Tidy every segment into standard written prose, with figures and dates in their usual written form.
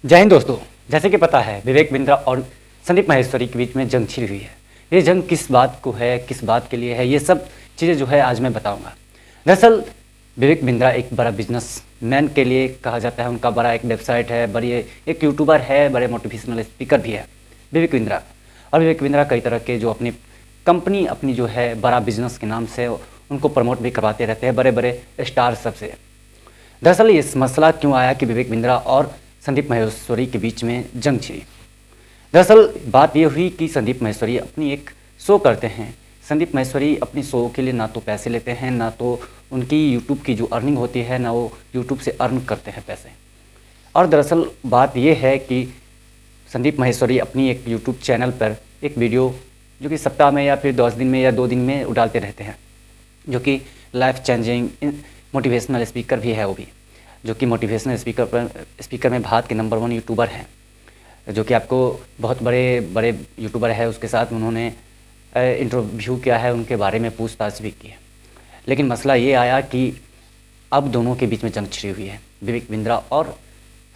जय हिंद दोस्तों। जैसे कि पता है विवेक बिंद्रा और संदीप माहेश्वरी के बीच में जंग छिड़ी हुई है। ये जंग किस बात को है, किस बात के लिए है, ये सब चीज़ें जो है आज मैं बताऊंगा। दरअसल विवेक बिंद्रा एक बड़ा बिजनेसमैन के लिए कहा जाता है। उनका बड़ा एक वेबसाइट है, बड़ी एक यूट्यूबर है, बड़े मोटिवेशनल स्पीकर भी है विवेक बिंद्रा। और विवेक बिंद्रा कई तरह के जो अपनी कंपनी अपनी जो है बड़ा बिजनेस के नाम से उनको प्रमोट भी करवाते रहते हैं बड़े बड़े स्टार सबसे। दरअसल इस मसला क्यों आया कि विवेक बिंद्रा और संदीप माहेश्वरी के बीच में जंग छिड़ी। दरअसल बात यह हुई कि संदीप माहेश्वरी अपनी एक शो करते हैं। संदीप माहेश्वरी अपनी शो के लिए ना तो पैसे लेते हैं, ना तो उनकी यूट्यूब की जो अर्निंग होती है ना वो यूट्यूब से अर्न करते हैं पैसे। और दरअसल बात यह है कि संदीप माहेश्वरी अपनी एक यूट्यूब चैनल पर एक वीडियो जो कि सप्ताह में या फिर 10 दिन में या 2 दिन में डालते रहते हैं, जो कि लाइफ चेंजिंग मोटिवेशनल स्पीकर भी है, वो भी जो कि मोटिवेशनल स्पीकर में भारत के नंबर 1 यूट्यूबर हैं, जो कि आपको बहुत बड़े बड़े यूट्यूबर है उसके साथ उन्होंने इंटरव्यू किया है, उनके बारे में पूछताछ भी की है। लेकिन मसला ये आया कि अब दोनों के बीच में जंग छिड़ी हुई है, विवेक बिंद्रा और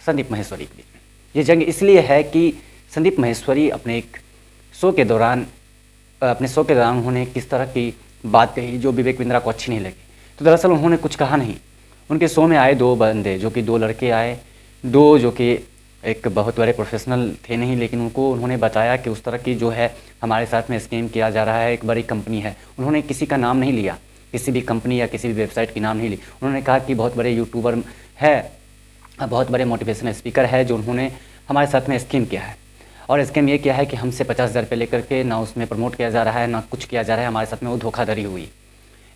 संदीप माहेश्वरी के बीच में। ये जंग इसलिए है कि संदीप माहेश्वरी अपने शो के दौरान उन्होंने किस तरह की बात कही जो विवेक बिंद्रा को अच्छी नहीं लगी। तो दरअसल उन्होंने कुछ कहा नहीं। उनके शो में आए 2 बंदे, जो कि 2 लड़के आए, 2 जो कि एक बहुत बड़े प्रोफेशनल थे नहीं, लेकिन उन्होंने बताया कि उस तरह की जो है हमारे साथ में स्कैम किया जा रहा है, एक बड़ी कंपनी है। उन्होंने किसी का नाम नहीं लिया, किसी भी कंपनी या किसी भी वेबसाइट की नाम नहीं ली। उन्होंने कहा कि बहुत बड़े यूट्यूबर है, बहुत बड़े मोटिवेशनल स्पीकर है, जो उन्होंने हमारे साथ में स्कैम किया है। और स्कैम ये किया है कि हमसे 50,000 रुपये लेकर के ना उसमें प्रमोट किया जा रहा है, ना कुछ किया जा रहा है, हमारे साथ में वो धोखाधड़ी हुई।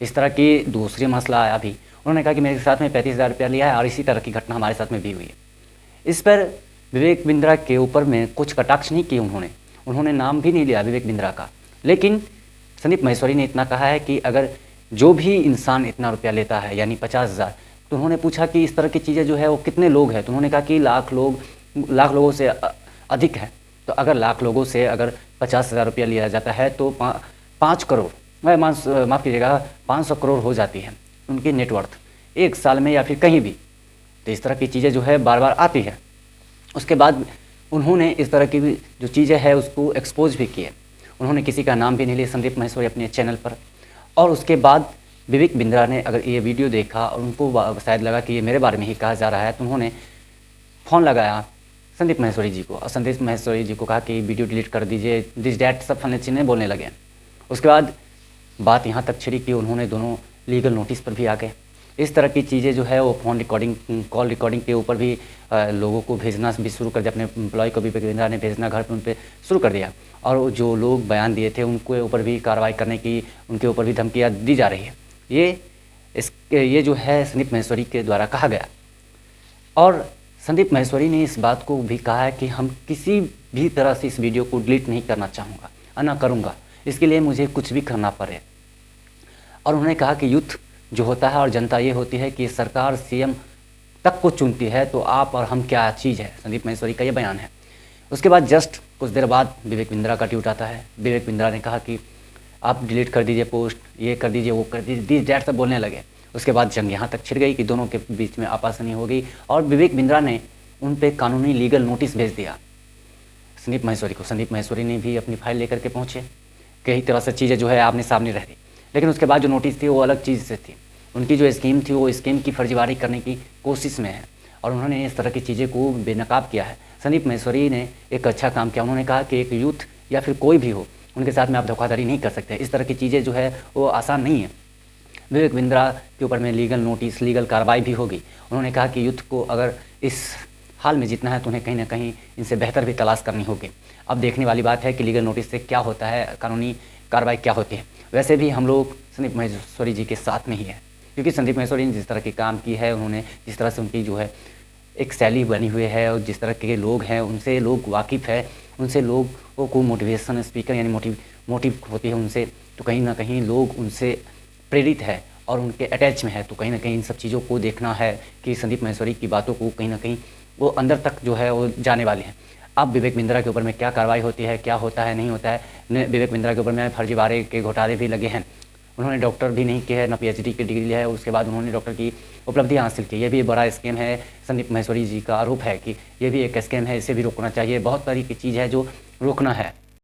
इस तरह की दूसरी मसला आया भी। उन्होंने कहा कि मेरे साथ में 35,000 रुपया लिया है और इसी तरह की घटना हमारे साथ में भी हुई है। इस पर विवेक बिंद्रा के ऊपर में कुछ कटाक्ष नहीं किए उन्होंने नाम भी नहीं लिया विवेक बिंद्रा का। लेकिन संदीप माहेश्वरी ने इतना कहा है कि अगर जो भी इंसान इतना रुपया लेता है यानी 50,000, तो उन्होंने पूछा कि इस तरह की चीज़ें जो है वो कितने लोग हैं। तो उन्होंने कहा कि लाख लोगों से अधिक है। तो अगर लाख लोगों से अगर 50,000 रुपया लिया जाता है तो 5 करोड़, माफ़ कीजिएगा, 500 करोड़ हो जाती है उनकी नेटवर्थ एक साल में या फिर कहीं भी। तो इस तरह की चीज़ें जो है बार बार आती है। उसके बाद उन्होंने इस तरह की जो चीज़ें हैं उसको एक्सपोज भी किए। उन्होंने किसी का नाम भी नहीं लिया संदीप माहेश्वरी अपने चैनल पर। और उसके बाद विवेक बिंद्रा ने अगर ये वीडियो देखा और उनको शायद लगा कि ये मेरे बारे में ही कहा जा रहा है, तो उन्होंने फ़ोन लगाया संदीप माहेश्वरी जी को और संदीप माहेश्वरी जी को कहा कि वीडियो डिलीट कर दीजिए, दिस डैट सब फलने चीज़ें बोलने लगे। उसके बाद बात यहाँ तक छिड़ी कि उन्होंने दोनों लीगल नोटिस पर भी आ गए। इस तरह की चीज़ें जो है वो कॉल रिकॉर्डिंग के ऊपर भी लोगों को भेजना भी शुरू कर दिया। अपने एम्प्लॉय को भी विवेक बिंद्रा ने भेजना घर पर उन पर शुरू कर दिया। और जो लोग बयान दिए थे उनके ऊपर भी कार्रवाई करने की, उनके ऊपर भी धमकियाँ दी जा रही है। ये जो है संदीप माहेश्वरी के द्वारा कहा गया। और संदीप माहेश्वरी ने इस बात को भी कहा है कि हम किसी भी तरह से इस वीडियो को डिलीट नहीं करना चाहूँगा और ना करूँगा, इसके लिए मुझे कुछ भी करना पड़े। और उन्होंने कहा कि यूथ जो होता है और जनता ये होती है कि सरकार सीएम तक को चुनती है, तो आप और हम क्या चीज़ है। संदीप माहेश्वरी का ये बयान है। उसके बाद जस्ट कुछ देर बाद विवेक बिंद्रा का ट्वीट आता है। विवेक बिंद्रा ने कहा कि आप डिलीट कर दीजिए पोस्ट, ये कर दीजिए, वो कर दीजिए, दिस डैट सब बोलने लगे। उसके बाद जंग यहाँ तक छिड़ गई कि दोनों के बीच में आपासनी हो गई और विवेक बिंद्रा ने उन पर कानूनी लीगल नोटिस भेज दिया संदीप माहेश्वरी को। संदीप माहेश्वरी ने भी अपनी फाइल लेकर के पहुँचे। कई तरह से चीज़ें जो है आमने सामने रह रही। लेकिन उसके बाद जो नोटिस थी वो अलग चीज़ से थी। उनकी जो स्कीम थी वो स्कीम की फर्जीवाड़ी करने की कोशिश में है और उन्होंने इस तरह की चीज़ें को बेनकाब किया है। संदीप माहेश्वरी ने एक अच्छा काम किया। उन्होंने कहा कि एक यूथ या फिर कोई भी हो, उनके साथ में आप धोखाधड़ी नहीं कर सकते। इस तरह की चीज़ें जो है वो आसान नहीं है। विवेक बिंद्रा के ऊपर में लीगल नोटिस, लीगल कार्रवाई भी होगी। उन्होंने कहा कि यूथ को अगर इस हाल में जीतना है तो उन्हें कहीं ना कहीं इनसे बेहतर भी तलाश करनी होगी। अब देखने वाली बात है कि लीगल नोटिस से क्या होता है, कानूनी कार्रवाई क्या होती है। वैसे भी हम लोग संदीप माहेश्वरी जी के साथ में ही है, क्योंकि संदीप माहेश्वरी ने जिस तरह की काम की है, उन्होंने जिस तरह से उनकी जो है एक शैली बनी हुई है और जिस तरह के लोग हैं उनसे लोग वाकिफ़ है, उनसे लोगों को मोटिवेशन स्पीकर यानी मोटिव होती है उनसे, तो कहीं ना कहीं लोग उनसे प्रेरित है और उनके अटैच में है। तो कहीं ना कहीं इन सब चीज़ों को देखना है कि संदीप माहेश्वरी की बातों को कहीं ना कहीं वो अंदर तक जो है वो जाने वाले हैं। अब विवेक बिंद्रा के ऊपर में क्या कार्रवाई होती है, क्या होता है, नहीं होता है। विवेक बिंद्रा के ऊपर में फर्जीवाड़े के घोटाले भी लगे हैं उन्होंने डॉक्टर भी नहीं किया है, ना पीएचडी की डिग्री लिया है, उसके बाद उन्होंने डॉक्टर की उपलब्धियाँ हासिल की। ये भी बड़ा स्कैम है। संदीप माहेश्वरी जी का आरोप है कि ये भी एक स्कैम है, इसे भी रोकना चाहिए। बहुत सारी की चीज़ है जो रोकना है।